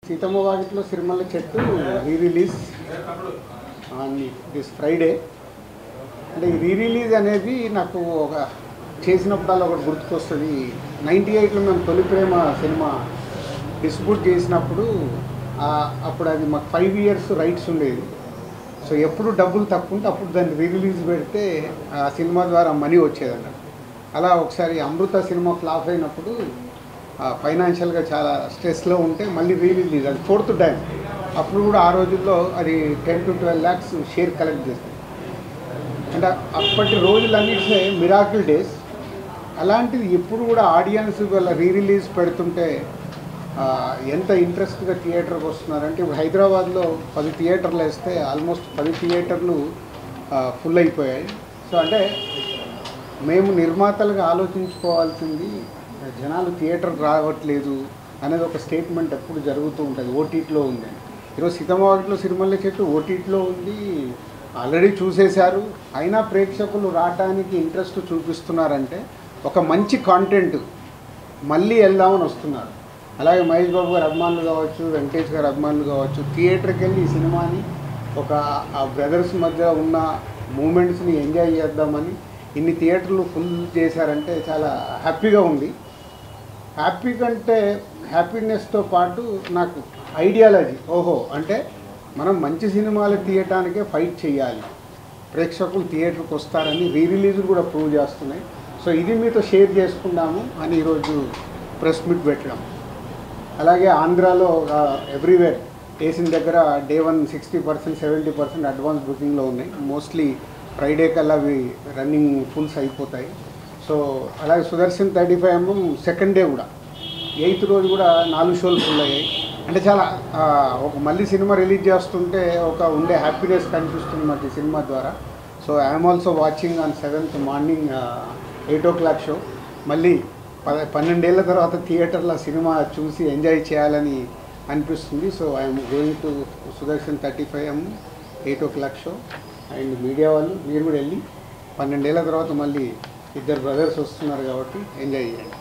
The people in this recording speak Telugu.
సీతమ్మ వాకిట్లో సిరిమల్ల చెట్టు రీ-రిలీజ్ ఆన్ దిస్ ఫ్రైడే. అంటే ఈ రీ-రిలీజ్ అనేది నాకు ఒక చేసినప్పుడల్లా ఒకటి గుర్తుకొస్తుంది. 98లో మేము తొలి ప్రేమ సినిమా డిస్ట్రిబ్యూట్ చేసినప్పుడు అప్పుడు అది మాకు 5 years రైట్స్ ఉండేది. సో ఎప్పుడు డబ్బులు తక్కువ ఉంటే అప్పుడు దాన్ని రీ-రిలీజ్ పెడితే ఆ సినిమా ద్వారా మనీ వచ్చేదన్నమాట. అలా ఒకసారి అమృత సినిమా ఫ్లాప్ అయినప్పుడు ఫైనాన్షియల్గా చాలా స్ట్రెస్లో ఉంటే మళ్ళీ రీ-రిలీజ్, అది 4th టైం. అప్పుడు కూడా ఆ రోజుల్లో అది 10 to 12 lakhs షేర్ కలెక్ట్ చేస్తుంది. అంటే అప్పటి రోజులన్నిటిసే మిరాకిల్ డేస్. అలాంటిది ఎప్పుడు కూడా ఆడియన్స్ వాళ్ళ రీ-రిలీజ్ పెడుతుంటే ఎంత ఇంట్రెస్ట్గా థియేటర్కి వస్తున్నారంటే, ఇప్పుడు హైదరాబాద్లో 10 థియేటర్లు వేస్తే ఆల్మోస్ట్ 10 థియేటర్లు ఫుల్ అయిపోయాయి. సో అంటే మేము నిర్మాతలుగా ఆలోచించుకోవాల్సింది, జనాలు థియేటర్ రావట్లేదు అనేది ఒక స్టేట్మెంట్ ఎప్పుడు జరుగుతూ ఉంటుంది. ఓటీటీలో ఉంది. ఈరోజు సీతమ్మ వాకిట్లో సిరిమల్ల చెట్టు ఓటీటీలో ఉంది, ఆల్రెడీ చూసేశారు. అయినా ప్రేక్షకులు రావడానికి ఇంట్రెస్ట్ చూపిస్తున్నారంటే ఒక మంచి కాంటెంట్ మళ్ళీ వెళ్దామని వస్తున్నారు. అలాగే మహేష్ బాబు గారు అభిమానులు కావచ్చు, వెంకటేష్ గారు అభిమానులు కావచ్చు, థియేటర్కి వెళ్ళి ఈ సినిమాని ఒక ఆ బ్రదర్స్ మధ్య ఉన్న మూమెంట్స్ని ఎంజాయ్ చేద్దామని ఇన్ని థియేటర్లు ఫుల్ చేశారంటే చాలా హ్యాపీగా ఉంది. హ్యాపీ కంటే హ్యాపీనెస్తో పాటు నాకు ఐడియాలజీ, అంటే మనం మంచి సినిమాలు తీయటానికే ఫైట్ చేయాలి, ప్రేక్షకులు థియేటర్కి వస్తారని రీ-రిలీజ్లు కూడా ప్రూవ్ చేస్తున్నాయి. సో ఇది మీతో షేర్ చేసుకుందాము అని ఈరోజు ప్రెస్ మీట్ పెట్టడం. అలాగే ఆంధ్రాలో ఎవ్రీవేర్ వేసిన దగ్గర డే 1 60%, 70% అడ్వాన్స్ బుకింగ్లో ఉన్నాయి. మోస్ట్లీ ఫ్రైడే కల్లా అవి రన్నింగ్ ఫుల్స్ అయిపోతాయి. సో అలాగే సుదర్శన్ 35mm సెకండ్ డే కూడా 8th రోజు కూడా 4 షోలు ఫుల్ అయ్యాయి. అంటే చాలా ఒక మళ్ళీ సినిమా రిలీజ్ చేస్తుంటే ఒక ఉండే హ్యాపీనెస్ కనిపిస్తుంది మాకు ఈ సినిమా ద్వారా. So I'm also watching on 7th morning 8 o'clock show. మళ్ళీ 12 ఏళ్ల తర్వాత థియేటర్లో సినిమా చూసి ఎంజాయ్ చేయాలని అనిపిస్తుంది. So I'm going to Sudarshan 35mm 8 o'clock show. And media వాళ్ళు మీరు కూడా వెళ్ళి 12 ఏళ్ల తర్వాత మళ్ళీ ఇద్దరు బ్రదర్స్ వస్తున్నారు కాబట్టి ఎంజాయ్ చేయండి.